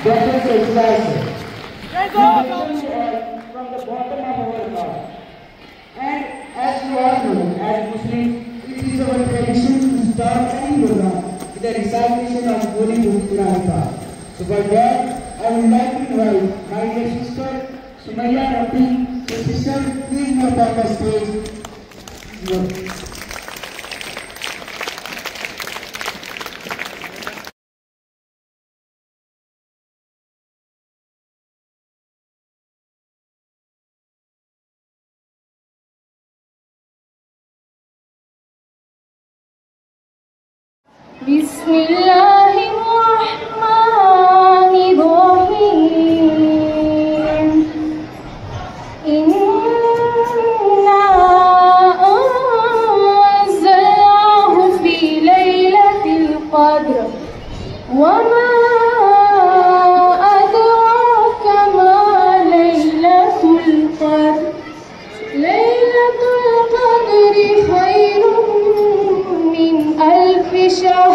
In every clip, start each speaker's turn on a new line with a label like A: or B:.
A: That is exercise. From the bottom of our heart. And as you all know, as Muslims, it is our tradition to start any program with the recitation of Holy Book Quran. So for that, I would like to invite my dear sister, Sumaya Rafi, the sister, please come on the stage.
B: Bismillahirrahmanirrahim. Inna anzalnahu fi laylatil qadr. Wa ma adraka ma laylatul qadr. Laylatul qadri khairun min alfi shahr.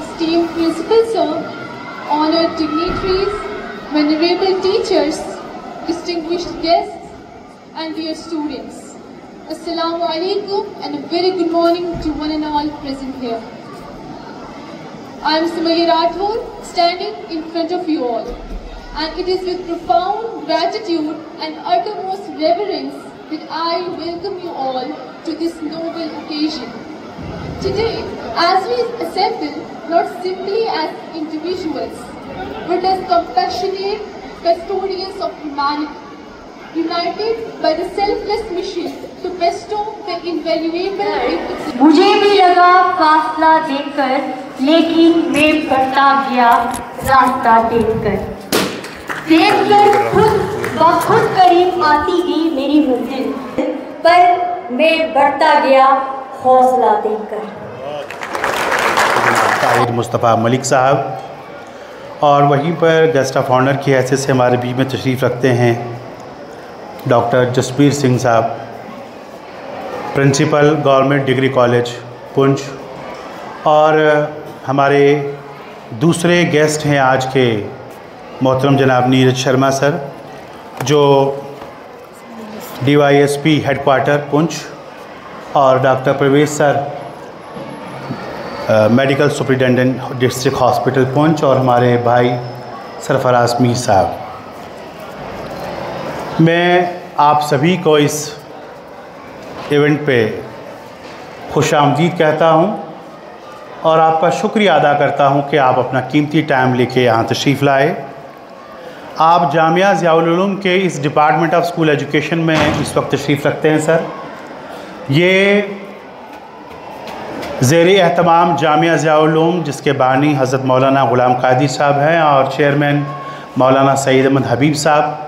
B: Esteemed Principal Sir, honored dignitaries, venerable teachers, distinguished guests, and dear students, Assalamu alaikum and a very good morning to one and all present here. I am Sumaya Rathod, standing in front of you all, and it is with profound gratitude and uttermost reverence that I welcome you all to this noble occasion. Today, as we assemble, not simply as individuals, but as compassionate custodians of humanity, united by the selfless mission to bestow the invaluable gifts.
C: मुझे भी लगा फासला देखकर, लेकिन मैं बढ़ता गया रास्ता देखकर खुद बखुद करीब आती गई मेरी मंजिल, पर मैं बढ़ता गया हौसला देकर।
D: ताहिर मुस्तफ़ा मलिक साहब, और वहीं पर गेस्ट ऑफ ऑनर की हैसियत से हमारे बीच में तशरीफ़ रखते हैं डॉक्टर जसबीर सिंह साहब, principal government degree college Poonch, और हमारे दूसरे गेस्ट हैं आज के मोहतरम जनाब नीरज शर्मा सर, जो DYSP हेडक्वार्टर पुंछ, और doctor Pravesh sir, medical superintendent district hospital Poonch, और हमारे भाई सरफराज मीर साहब। मैं आप सभी को इस इवेंट पे खुशामदीद कहता हूं और आपका शुक्रिया अदा करता हूं कि आप अपना कीमती टाइम लेके यहाँ तशरीफ़ लाए। आप जामिया ज़ियाउल उलूम के इस डिपार्टमेंट ऑफ स्कूल एजुकेशन में इस वक्त तशरीफ़ रखते हैं सर। ये ज़ेरे एहतमाम जामिया ज़ियाउल उलूम, जिसके बानी हज़रत मौलाना ग़ुलाम क़ादिर साहब हैं और चेयरमैन मौलाना सईद अहमद हबीब साहब,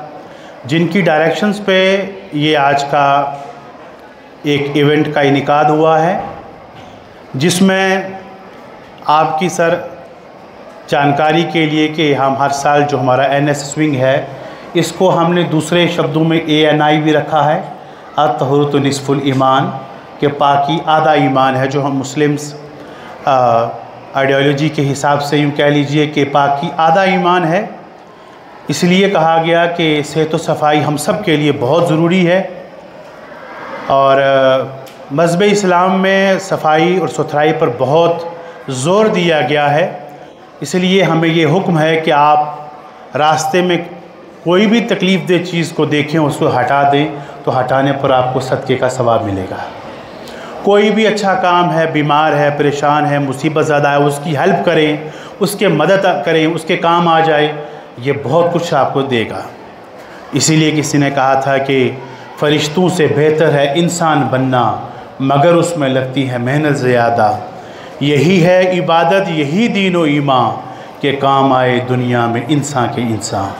D: जिनकी डायरेक्शंस पे ये आज का एक इवेंट का इनेकाद हुआ है, जिसमें आपकी सर जानकारी के लिए कि हम हर साल जो हमारा NS विंग है, इसको हमने दूसरे शब्दों में ANI भी रखा है, अत-तहूरतु निस्फुल ईमान, कि पाकी आधा ईमान है, जो हम मुस्लिम्स आइडियोलॉजी के हिसाब से यूँ कह लीजिए कि पाकी आधा ईमान है। इसलिए कहा गया कि सेहत व सफाई हम सब के लिए बहुत ज़रूरी है। और मज़हब इस्लाम में सफाई और सुथराई पर बहुत ज़ोर दिया गया है। इसलिए हमें ये हुक्म है कि आप रास्ते में कोई भी तकलीफ़ दे चीज़ को देखें, उसको हटा दें, तो हटाने पर आपको सदक़े का सवाब मिलेगा। कोई भी अच्छा काम है, बीमार है, परेशान है, मुसीबत ज़्यादा है, उसकी हेल्प करें, उसके मदद करें, उसके काम आ जाए, ये बहुत कुछ आपको देगा। इसीलिए किसी ने कहा था कि फ़रिश्तों से बेहतर है इंसान बनना, मगर उसमें लगती है मेहनत ज़्यादा। यही है इबादत, यही दीन व ईमान के काम आए दुनिया में इंसान के इंसान।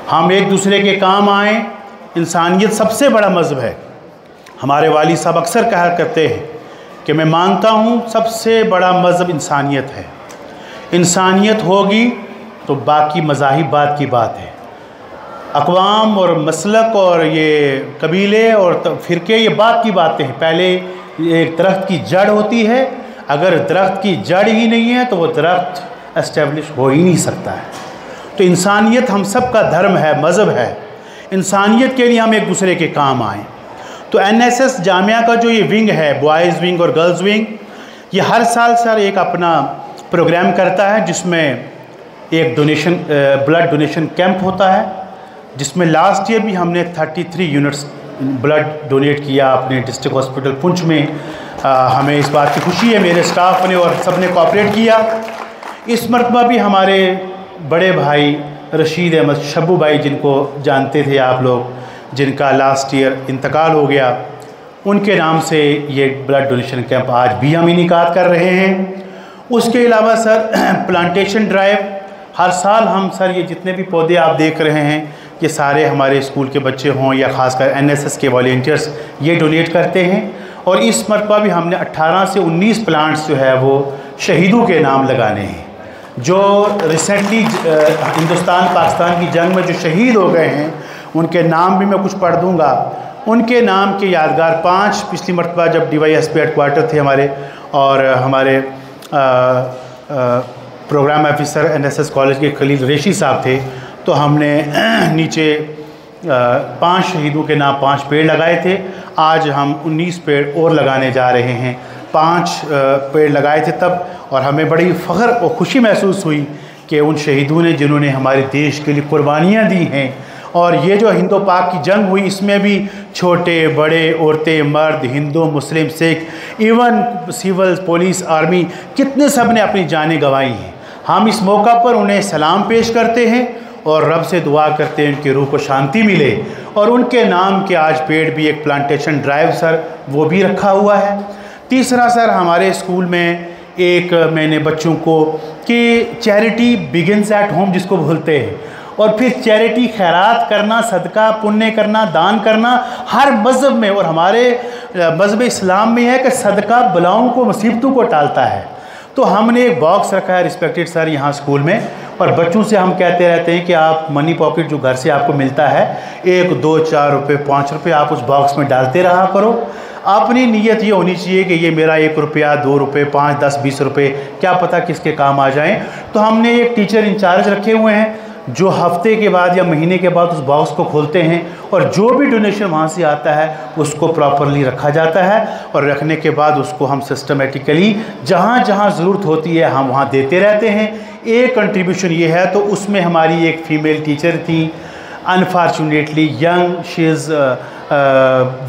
D: हम एक दूसरे के काम आएँ, इंसानियत सबसे बड़ा मज़हब है। हमारे वाली साहब अक्सर कहा करते हैं कि मैं मानता हूँ सबसे बड़ा मज़हब इंसानियत है। इंसानियत होगी तो बाकी मज़ाहिब बात की बात है। अक़वाम और मसलक और ये कबीले और फ़िरके ये बात की बातें हैं। पहले एक दरख्त की जड़ होती है, अगर दरख्त की जड़ ही नहीं है तो वो दरख्त एस्टेब्लिश हो ही नहीं सकता है। तो इंसानियत हम सब का धर्म है, मज़हब है। इंसानियत के लिए हम एक दूसरे के काम आएँ। तो NSS जामिया का जो ये विंग है, बॉयज़ विंग और गर्ल्स विंग, ये हर साल सर एक अपना प्रोग्राम करता है जिसमें एक ब्लड डोनेशन कैंप होता है, जिसमें लास्ट ईयर भी हमने 33 यूनिट्स ब्लड डोनेट किया अपने डिस्ट्रिक्ट हॉस्पिटल पुंछ में। हमें इस बात की खुशी है, मेरे स्टाफ ने और सब ने कोऑपरेट किया। इस मरतबा भी हमारे बड़े भाई रशीद अहमद शब्बू भाई, जिनको जानते थे आप लोग, जिनका लास्ट ईयर इंतकाल हो गया, उनके नाम से ये ब्लड डोनेशन कैंप आज भी हम इनेकाद कर रहे हैं। उसके अलावा सर प्लांटेशन ड्राइव हर साल हम सर ये जितने भी पौधे आप देख रहे हैं, ये सारे हमारे स्कूल के बच्चे हों या ख़ासकर NSS के वॉलंटियर्स ये डोनेट करते हैं। और इस मरतबा भी हमने 18 से 19 प्लांट्स जो है वो शहीदों के नाम लगाने हैं, जो रिसेंटली हिंदुस्तान पाकिस्तान की जंग में जो शहीद हो गए हैं, उनके नाम भी मैं कुछ पढ़ दूँगा। उनके नाम के यादगार 5 पिछली मरतबा जब DYSP हेडक्वार्टर थे हमारे, और हमारे प्रोग्राम ऑफिसर NSS कॉलेज के खलील रेशी साहब थे, तो हमने नीचे 5 शहीदों के नाम 5 पेड़ लगाए थे। आज हम 19 पेड़ और लगाने जा रहे हैं। 5 पेड़ लगाए थे तब, और हमें बड़ी फ़ख्र और खुशी महसूस हुई कि उन शहीदों ने, जिन्होंने हमारे देश के लिए कुर्बानियाँ दी हैं, और ये जो हिंदो पाक की जंग हुई, इसमें भी छोटे बड़े, औरतें मर्द, हिंदू मुस्लिम सिख, इवन सिविल पुलिस आर्मी, कितने सब ने अपनी जानें गंवाई हैं। हम इस मौका पर उन्हें सलाम पेश करते हैं और रब से दुआ करते हैं उनकी रूह को शांति मिले। और उनके नाम के आज पेड़ भी एक प्लांटेशन ड्राइव सर वो भी रखा हुआ है। तीसरा सर हमारे स्कूल में एक मैंने बच्चों को कि चैरिटी बिगिनस एट होम जिसको बोलते हैं, और फिर चैरिटी खैरात करना, सदका पुण्य करना, दान करना हर मज़हब में, और हमारे मज़हब इस्लाम में है कि सदका बलाओं को, मुसीबतों को टालता है। तो हमने एक बॉक्स रखा है रिस्पेक्टेड सर यहाँ स्कूल में, और बच्चों से हम कहते रहते हैं कि आप मनी पॉकेट जो घर से आपको मिलता है, 1, 2, 4 रुपये, 5 रुपये आप उस बॉक्स में डालते रहा करो। अपनी नीयत ये होनी चाहिए कि ये मेरा 1 रुपया, 2 रुपये, 5, 10, 20 रुपये क्या पता किसके काम आ जाएं। तो हमने एक टीचर इंचार्ज रखे हुए हैं जो हफ्ते के बाद या महीने के बाद उस बॉक्स को खोलते हैं, और जो भी डोनेशन वहाँ से आता है उसको प्रॉपरली रखा जाता है, और रखने के बाद उसको हम सिस्टमेटिकली जहाँ जहाँ ज़रूरत होती है हम वहाँ देते रहते हैं। एक कंट्रीब्यूशन ये है, तो उसमें हमारी एक फ़ीमेल टीचर थी, unfortunately young, she is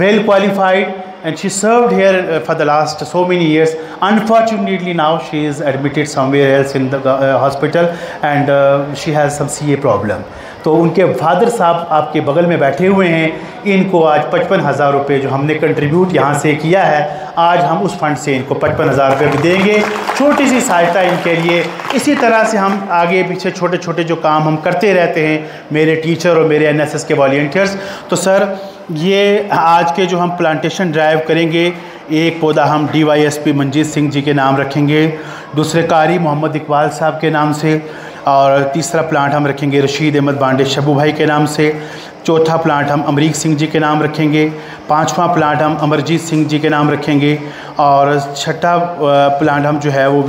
D: well qualified and she served here for the last so many years. Unfortunately now she is admitted somewhere else in the hospital and she has some CA problem. तो उनके father साहब आपके बगल में बैठे हुए हैं, इनको आज 55,000 रुपये जो हमने कंट्रीब्यूट यहाँ से किया है, आज हम उस फंड से इनको 55,000 रुपये भी देंगे, छोटी सी सहायता इनके लिए। इसी तरह से हम आगे पीछे छोटे छोटे जो काम हम करते रहते हैं, मेरे टीचर और मेरे NSS के वॉलंटियर्स। तो सर ये आज के जो हम प्लांटेशन ड्राइव करेंगे, एक पौधा हम DYSP मंजीत सिंह जी के नाम रखेंगे, दूसरे कारी मोहम्मद इकबाल साहब के नाम से, और तीसरा प्लांट हम रखेंगे रशीद अहमद बांडे शबू भाई के नाम से। चौथा प्लांट हम अमरीक सिंह जी के नाम रखेंगे। पांचवा प्लांट हम अमरजीत सिंह जी के नाम रखेंगे। और छठा प्लांट हम जो है वो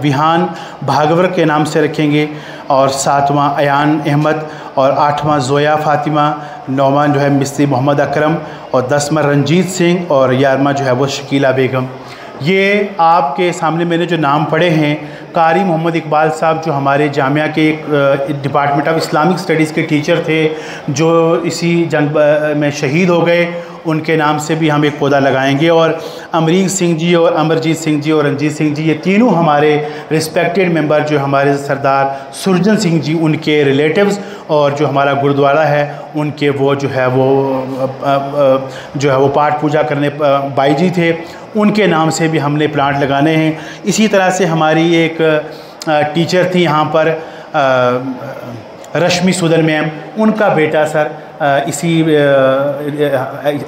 D: विहान भागवर के नाम से रखेंगे। और सातवां अयान अहमद और आठवां जोया फ़ातिमा। नौवां जो है मिस्त्री मोहम्मद अकरम और 10वां रंजीत सिंह और 11वां जो है वो शकीला बेगम। ये आपके सामने मैंने जो नाम पढ़े हैं, कारी मोहम्मद इकबाल साहब जो हमारे जामिया के एक डिपार्टमेंट ऑफ इस्लामिक स्टडीज़ के टीचर थे, जो इसी जंग में शहीद हो गए, उनके नाम से भी हम एक पौधा लगाएंगे। और अमरीक सिंह जी और अमरजीत सिंह जी और रंजीत सिंह जी, ये तीनों हमारे रिस्पेक्टेड मेंबर जो हमारे सरदार सुरजन सिंह जी उनके रिलेटिव्स और जो हमारा गुरुद्वारा है उनके वो जो है वो पाठ पूजा करने बाई जी थे, उनके नाम से भी हमने प्लांट लगाने हैं। इसी तरह से हमारी एक टीचर थी यहाँ पर रश्मि सुदन मैम, उनका बेटा सर इसी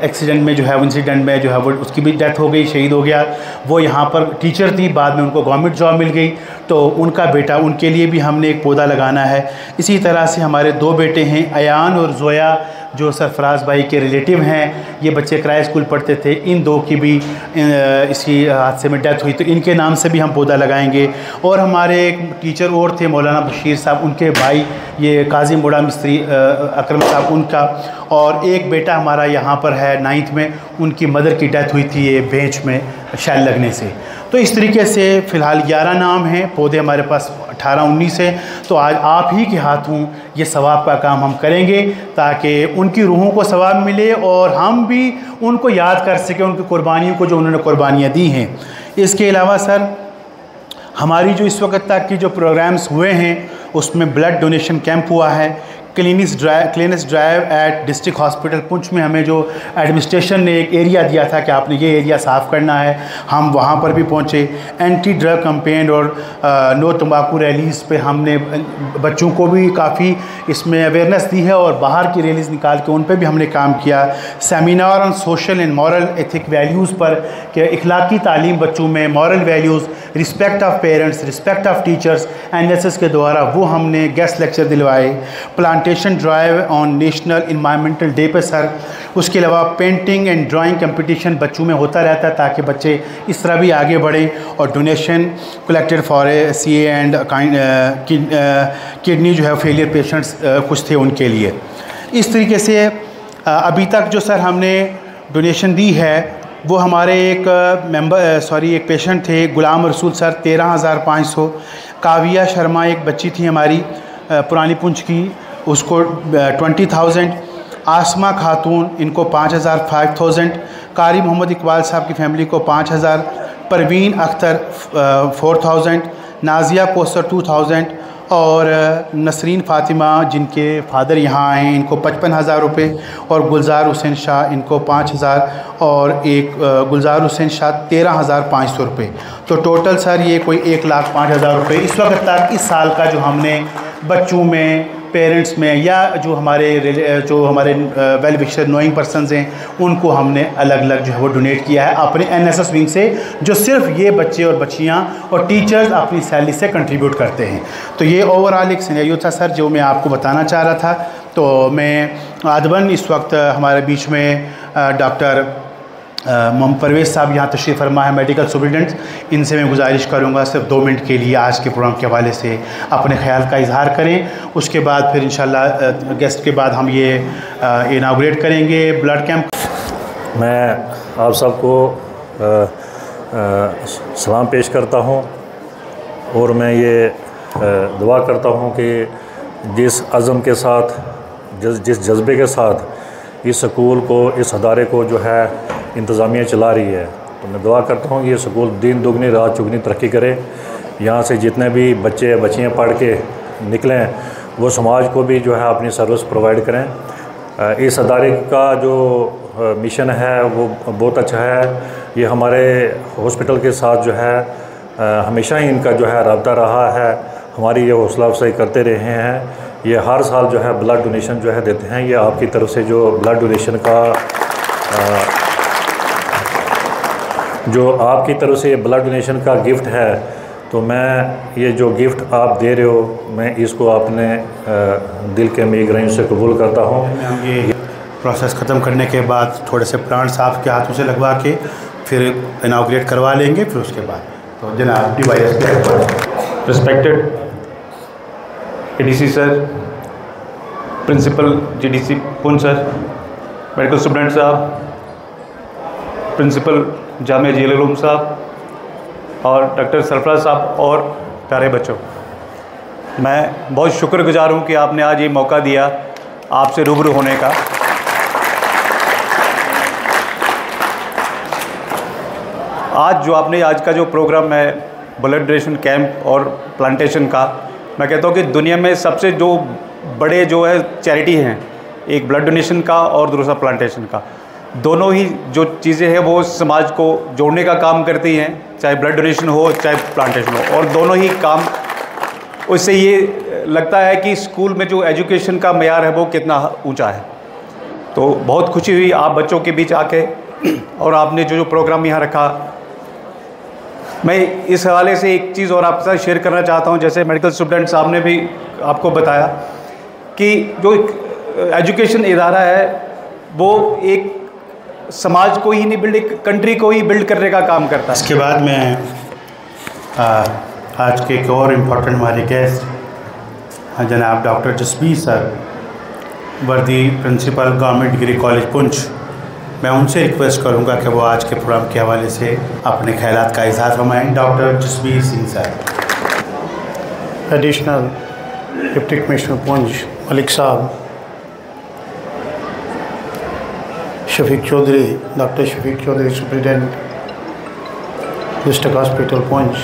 D: एक्सीडेंट में जो है इंसिडेंट में जो है वो उसकी भी डेथ हो गई, शहीद हो गया। वो यहाँ पर टीचर थी, बाद में उनको गवर्नमेंट जॉब मिल गई, तो उनका बेटा, उनके लिए भी हमने एक पौधा लगाना है। इसी तरह से हमारे 2 बेटे हैं, अयान और जोया, जो सरफराज भाई के रिलेटिव हैं। ये बच्चे किराए स्कूल पढ़ते थे, इन 2 की भी इसी हादसे में डेथ हुई, तो इनके नाम से भी हम पौधा लगाएंगे। और हमारे एक टीचर और थे मौलाना बशीर साहब, उनके भाई ये काजी मोड़ा मिस्त्री अकरम साहब, उनका। और एक बेटा हमारा यहाँ पर है 9th में, उनकी मदर की डेथ हुई थी ये बेंच में शैल लगने से। तो इस तरीके से फ़िलहाल 11 नाम हैं, पौधे हमारे पास 18-19 हैं। तो आज आप ही के हाथों ये सवाब का काम हम करेंगे, ताकि उनकी रूहों को सवाब मिले और हम भी उनको याद कर सकें, उनकी कुर्बानियों को जो उन्होंने कुर्बानियाँ दी हैं। इसके अलावा सर हमारी जो इस वक्त तक की जो प्रोग्राम्स हुए हैं, उसमें ब्लड डोनेशन कैंप हुआ है, clinics drive at district hospital Poonch में हमें जो एडमिनिस्ट्रेशन ने एक एरिया दिया था कि आपने ये एरिया साफ़ करना है, हम वहाँ पर भी पहुँचे। एंटी ड्रग कैंपेन और नो तंबाकू रैलीज़ पे हमने बच्चों को भी काफ़ी इसमें अवेयरनेस दी है और बाहर की रैलीज़ निकाल के उन पर भी हमने काम किया। Seminar on social and moral ethic values पर कि इखलाकी तालीम बच्चों में, moral values, respect of parents, respect of teachers, NSS के द्वारा वो हमने गेस्ट लेक्चर दिलवाए। Plantation drive on national environmental day पे सर। उसके अलावा पेंटिंग एंड ड्राइंग कंपटीशन बच्चों में होता रहता है, ताकि बच्चे इस तरह भी आगे बढ़ें। और donation collected for CA and kidney जो है फेलियर पेशेंट्स कुछ थे उनके लिए। इस तरीके से अभी तक जो सर हमने डोनेशन दी है वो हमारे एक एक पेशेंट थे गुलाम रसूल सर 13,500। काविया शर्मा एक बच्ची थी हमारी पुरानी पुंछ की, उसको 20,000। आसमा खातून, इनको 5,000। कारी मोहम्मद इकबाल साहब की फैमिली को 5,000। परवीन अख्तर 4,000। नाजिया कोसर 2,000 और नसरीन फ़ातिमा जिनके फादर यहाँ आए हैं इनको 55,000 रुपये। और गुलजार हुसैन शाह इनको 5,000 और एक गुलजार हुसैन शाह 13,500 रुपये। तो टोटल सर ये कोई 1,05,000 रुपये इस वक्त तक इस साल का जो हमने बच्चों में, पेरेंट्स में या जो हमारे वेल विशर नोइंग पर्सनस हैं उनको हमने अलग अलग जो है वो डोनेट किया है अपने NSS विंग से, जो सिर्फ ये बच्चे और बच्चियाँ और टीचर्स अपनी सैलरी से कंट्रीब्यूट करते हैं। तो ये ओवरऑल एक सिनेरियो था सर जो मैं आपको बताना चाह रहा था। तो मैं आदबन इस वक्त हमारे बीच में डॉक्टर मोहम्मद परवेज़ साहब यहाँ तशरीफ़ फरमा है, मेडिकल सुपरिटेंडेंट। इनसे मैं गुजारिश करूँगा सिर्फ 2 मिनट के लिए आज के प्रोग्राम के हवाले से अपने ख्याल का इजहार करें। उसके बाद फिर इंशाल्लाह गेस्ट के बाद हम ये इनाग्रेट करेंगे ब्लड कैंप।
E: मैं आप सबको सलाम पेश करता हूँ और मैं ये दुआ करता हूँ कि जिस अज़म के साथ, जिस जज्बे के साथ इस स्कूल को, इस अदारे को जो है इंतज़ामिया चला रही है, तो मैं दुआ करता हूँ ये स्कूल दिन दुगनी रात चुगनी तरक्की करे। यहाँ से जितने भी बच्चे बच्चियाँ पढ़ के निकलें वो समाज को भी जो है अपनी सर्विस प्रोवाइड करें। इस अदारे का जो मिशन है वो बहुत अच्छा है। ये हमारे हॉस्पिटल के साथ जो है हमेशा ही इनका जो है रब्ता रहा है, हमारी ये हौसला अफजाई करते रहे हैं। ये हर साल जो है ब्लड डोनेशन जो है देते हैं। ये आपकी तरफ से जो ब्लड डोनेशन का जो आपकी तरफ से ब्लड डोनेशन का गिफ्ट है, तो मैं ये जो गिफ्ट आप दे रहे हो, मैं इसको अपने दिल के अमीर गहराइयों से कबूल करता हूँ।
D: ये प्रोसेस ख़त्म करने के बाद थोड़े से प्लांट्स आपके हाथों से लगवा के फिर इनाग्रेट करवा लेंगे, फिर उसके बाद तो जनाब DYSP
F: respected ADC sir, principal GDC Poonch sir, medical student साहब, प्रिंसिपल जामिया जिया उलूम साहब और डॉक्टर सरफराज साहब और प्यारे बच्चों, मैं बहुत शुक्रगुजार हूँ कि आपने आज ये मौका दिया आपसे रूबरू होने का। आज जो आपने आज का जो प्रोग्राम है ब्लड डोनेशन कैंप और प्लांटेशन का, मैं कहता हूँ कि दुनिया में सबसे जो बड़े जो है चैरिटी हैं, एक ब्लड डोनेशन का और दूसरा प्लांटेशन का। दोनों ही जो चीज़ें हैं वो समाज को जोड़ने का काम करती हैं, चाहे ब्लड डोनेशन हो चाहे प्लांटेशन हो, और दोनों ही काम उससे ये लगता है कि स्कूल में जो एजुकेशन का मेयार है वो कितना ऊंचा है। तो बहुत खुशी हुई आप बच्चों के बीच आके, और आपने जो प्रोग्राम यहाँ रखा। मैं इस हवाले से एक चीज़ और आपके साथ शेयर करना चाहता हूँ। जैसे मेडिकल स्टूडेंट साहब ने भी आपको बताया कि जो एजुकेशन इदारा है वो एक समाज को ही नहीं बिल्ड, एक कंट्री को ही बिल्ड करने का काम करता है।
D: इसके बाद मैं आज के एक और इम्पोर्टेंट हमारे गेस्ट जनाब doctor Jasbir sir, worthy principal government degree college Poonch, मैं उनसे रिक्वेस्ट करूंगा कि वो आज के प्रोग्राम के हवाले से अपने ख्यालात का इज़हार फरमाएं। Doctor Jasbir Singh sir.
G: Additional deputy commissioner Poonch Malik साहब, Shafiq Chaudhary, doctor Shafiq Chaudhary superintendent district hospital Poonch,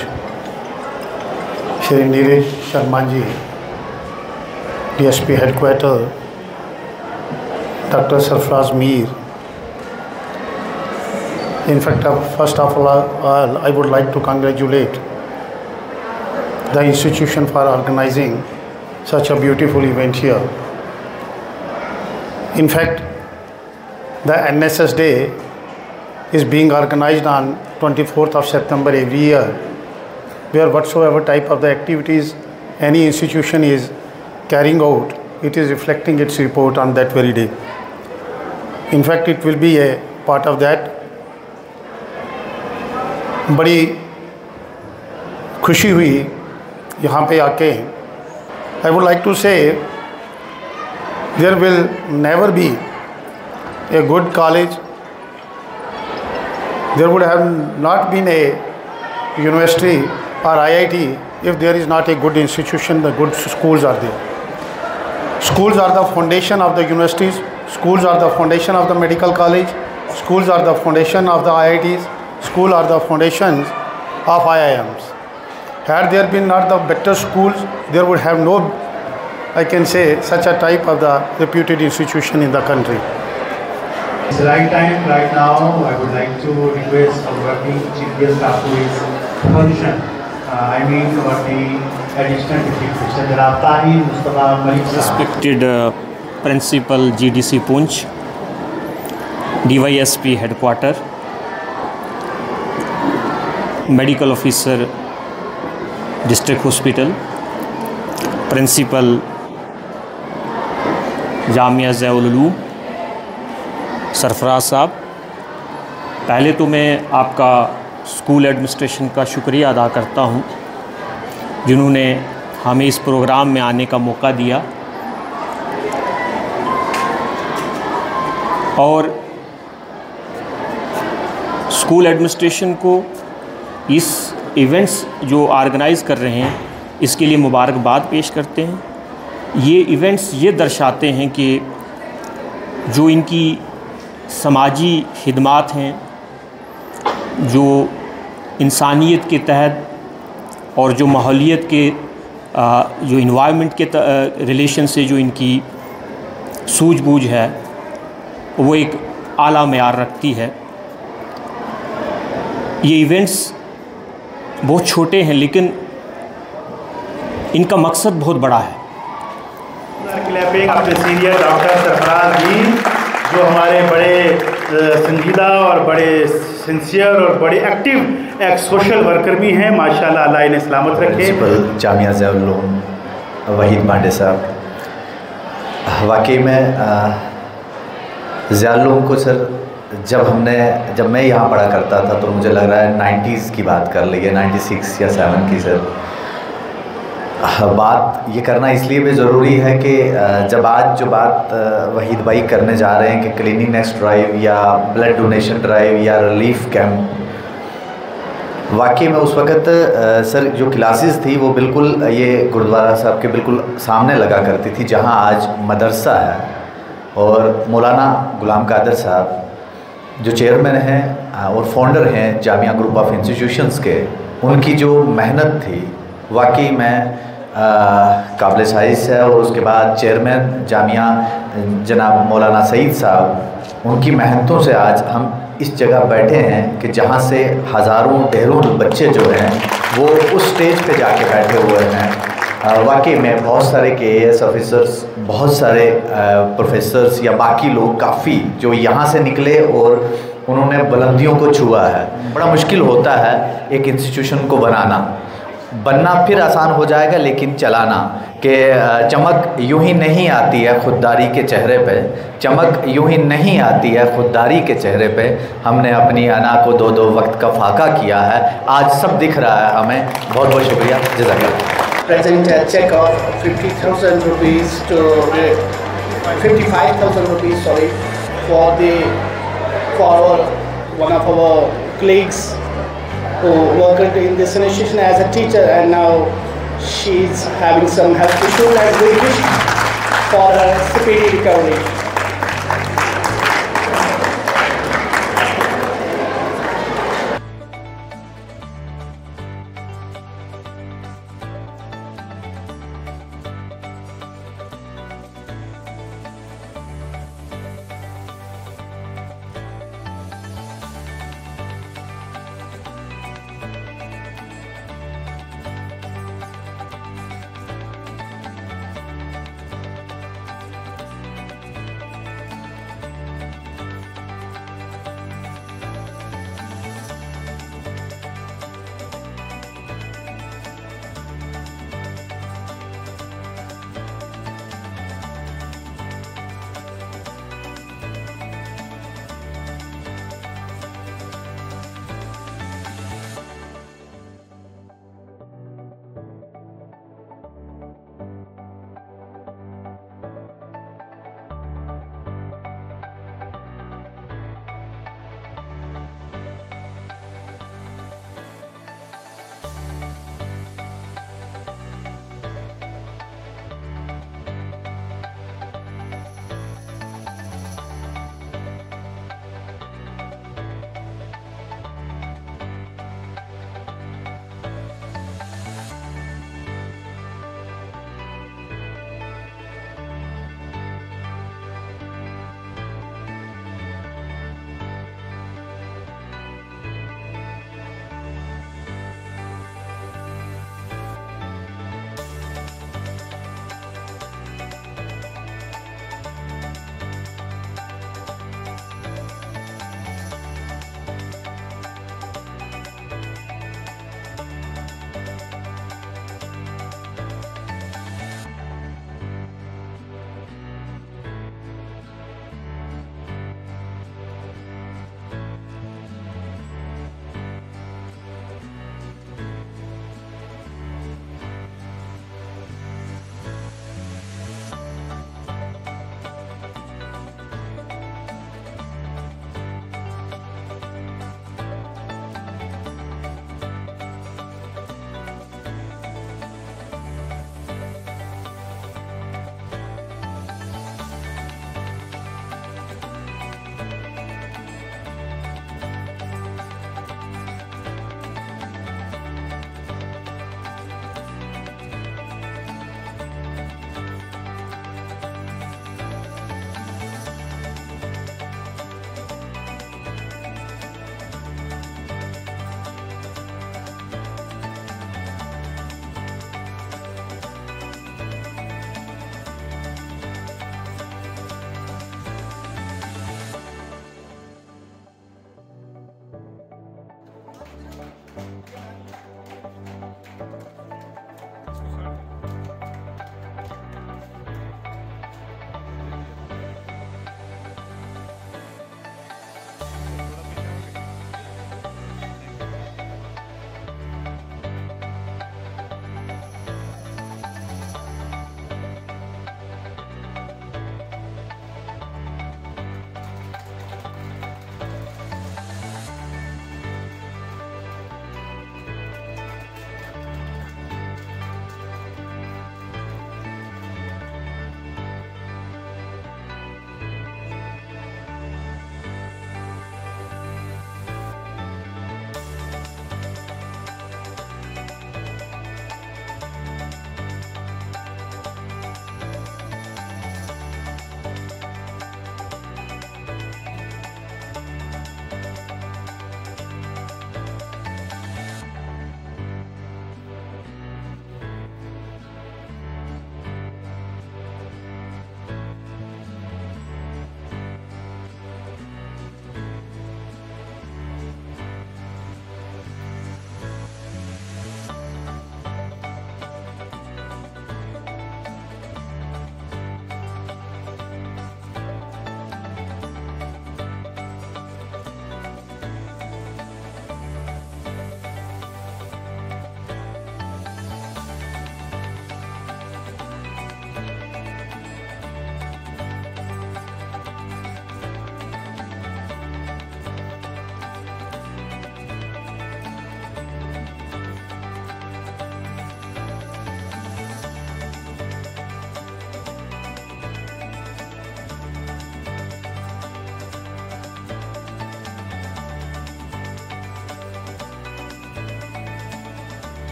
G: Shri Neeraj Sharma ji DSP headquarter, doctor Sarfaraz Mir. In fact, first of all, I would like to congratulate the institution for organizing such a beautiful event here. In fact, the NSS Day is being organized on 24th of September every year, where whatsoever type of the activities any institution is carrying out, it is reflecting its report on that very day. In fact, it will be a part of that. बड़ी खुशी हुई यहाँ पे आके। I would like to say there will never be a good college, there would have not been a university or IIT if there is not a good institution, the good schools are there. Schools are the foundation of the universities, schools are the foundation of the medical college, schools are the foundation of the IITs, schools are the foundations of IIMs. Had there been not the better schools, there would have no, I can say, such a type of the reputed institution in the country.
H: It's the right time, right now. I would like to request our working chief guest after his function. I mean, our the additional deputy commissioner, Janaab Tahir Mustafa Malik sahab.
I: Respected Principal GDC Poonch, DYSP Headquarter, Medical Officer District Hospital, Principal Jamia Zia Uloom Sarfaraz साहब, पहले तो मैं आपका school administration का शुक्रिया अदा करता हूं जिन्होंने हमें इस प्रोग्राम में आने का मौका दिया, और स्कूल एडमिनिस्ट्रेशन को इस इवेंट्स जो ऑर्गेनाइज़ कर रहे हैं इसके लिए मुबारकबाद पेश करते हैं। ये इवेंट्स ये दर्शाते हैं कि जो इनकी समाजी खिदमात हैं, जो इंसानियत के तहत और जो माहौलियत के जो इन्वायरमेंट के रिलेशन से जो इनकी सूझबूझ है वो एक आला मेयार रखती है। ये इवेंट्स बहुत छोटे हैं लेकिन इनका मकसद बहुत बड़ा है।
D: क्लैपिंग अपने सीनियर डॉक्टर सरफराज मीर जो हमारे बड़े संजीदा और बड़े सिंसियर और बड़े एक्टिव एक सोशल वर्कर भी हैं, माशाल्लाह, अल्लाह इन्हें सलामत रखे।
J: प्रिंसिपल जामिया ज़ियाउल उलूम वहीद पांडे साहब, वाकई में ज़ियाउल उलूम को सर जब मैं यहाँ पढ़ा करता था तो मुझे लग रहा है 90s की बात कर ली है, 96 या 7 की सर। बात ये करना इसलिए भी ज़रूरी है कि जब आज जो बात वहीद भाई करने जा रहे हैं कि क्लीनिंगनेस ड्राइव या ब्लड डोनेशन ड्राइव या रिलीफ कैंप, वाकई में उस वक़्त सर जो क्लासेस थी वो बिल्कुल ये गुरुद्वारा साहब के बिल्कुल सामने लगा करती थी, जहां आज मदरसा है। और मौलाना गुलाम कादिर साहब जो चेयरमैन हैं और फाउंडर हैं जामिया ग्रुप ऑफ इंस्टीट्यूशंस के, उनकी जो मेहनत थी वाकई में काबिल साइज़ है। और उसके बाद चेयरमैन जामिया जनाब मौलाना सईद साहब, उनकी मेहनतों से आज हम इस जगह बैठे हैं कि जहाँ से हज़ारों ढेरों बच्चे जो हैं वो उस स्टेज पे जाके बैठे हुए हैं। वाकई में बहुत सारे KAS ऑफिसर्स, बहुत सारे प्रोफेसर्स या बाकी लोग काफ़ी जो यहाँ से निकले और उन्होंने बुलंदियों को छुआ है। बड़ा मुश्किल होता है एक इंस्टीट्यूशन को बनना फिर आसान हो जाएगा, लेकिन चलाना कि चमक यूं ही नहीं आती है खुददारी के चेहरे पे, चमक यूं ही नहीं आती है खुददारी के चेहरे पे। हमने अपनी अना को दो वक्त का फाका किया है, आज सब दिख रहा है हमें। बहुत बहुत शुक्रिया, जज़ाकल्लाह।
K: Present a check of 50,000 rupees to 55,000 rupees, sorry, for one of our colleagues who worked in this institution as a teacher, and now she's having some health issues, and we wish for her speedy recovery.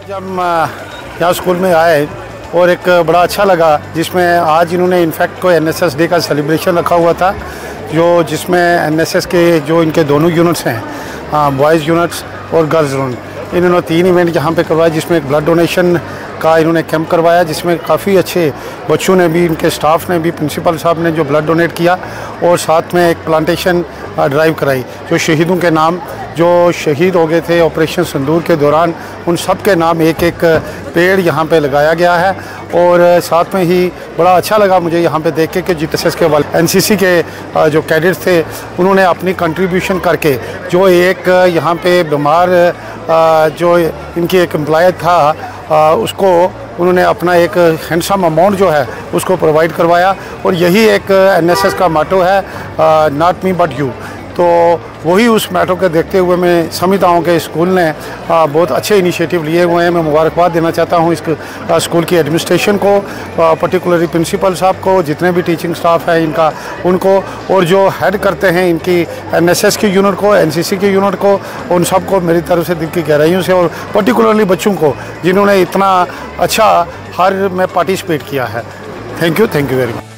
G: जब हम यहाँ school में आए और एक बड़ा अच्छा लगा, जिसमें आज इन्होंने इनफैक्ट कोई NSS डे का सेलिब्रेशन रखा हुआ था, जिसमें NSS के जो इनके दोनों यूनिट्स हैं, बॉयज़ यूनिट्स और गर्ल्स यूनिट, इन्होंने 3 इवेंट यहाँ पे करवाए, जिसमें एक ब्लड डोनेशन का इन्होंने कैंप करवाया, जिसमें काफ़ी अच्छे बच्चों ने भी, इनके स्टाफ ने भी, प्रिंसिपल साहब ने जो ब्लड डोनेट किया, और साथ में एक प्लांटेशन ड्राइव कराई, जो शहीदों के नाम जो शहीद हो गए थे ऑपरेशन सिंदूर के दौरान, उन सब के नाम एक एक पेड़ यहाँ पे लगाया गया है। और साथ में ही बड़ा अच्छा लगा मुझे यहाँ पे देख के कि GSS के वाले NCC के जो कैडेट्स थे, उन्होंने अपनी कंट्रीब्यूशन करके जो एक यहाँ पे बीमार जो इनकी एक एम्प्लॉय था, उसको उन्होंने अपना एक हैंडसम अमाउंट जो है उसको प्रोवाइड करवाया। और यही एक NSS का मोटो है, नॉट मी बट यू। तो वही उस मैटर को देखते हुए मैं समझता हूँ कि स्कूल ने बहुत अच्छे इनिशिएटिव लिए हुए हैं। मैं मुबारकबाद देना चाहता हूँ इस स्कूल की एडमिनिस्ट्रेशन को, पर्टिकुलरली प्रिंसिपल साहब को, जितने भी टीचिंग स्टाफ है इनका, उनको, और जो हेड करते हैं इनकी NSS की यूनिट को, NCC की यूनिट को, उन सब को मेरी तरफ से दिल की गहराइयों से, और पर्टिकुलरली बच्चों को जिन्होंने इतना अच्छा हर में पार्टिसिपेट किया है। Thank you very much.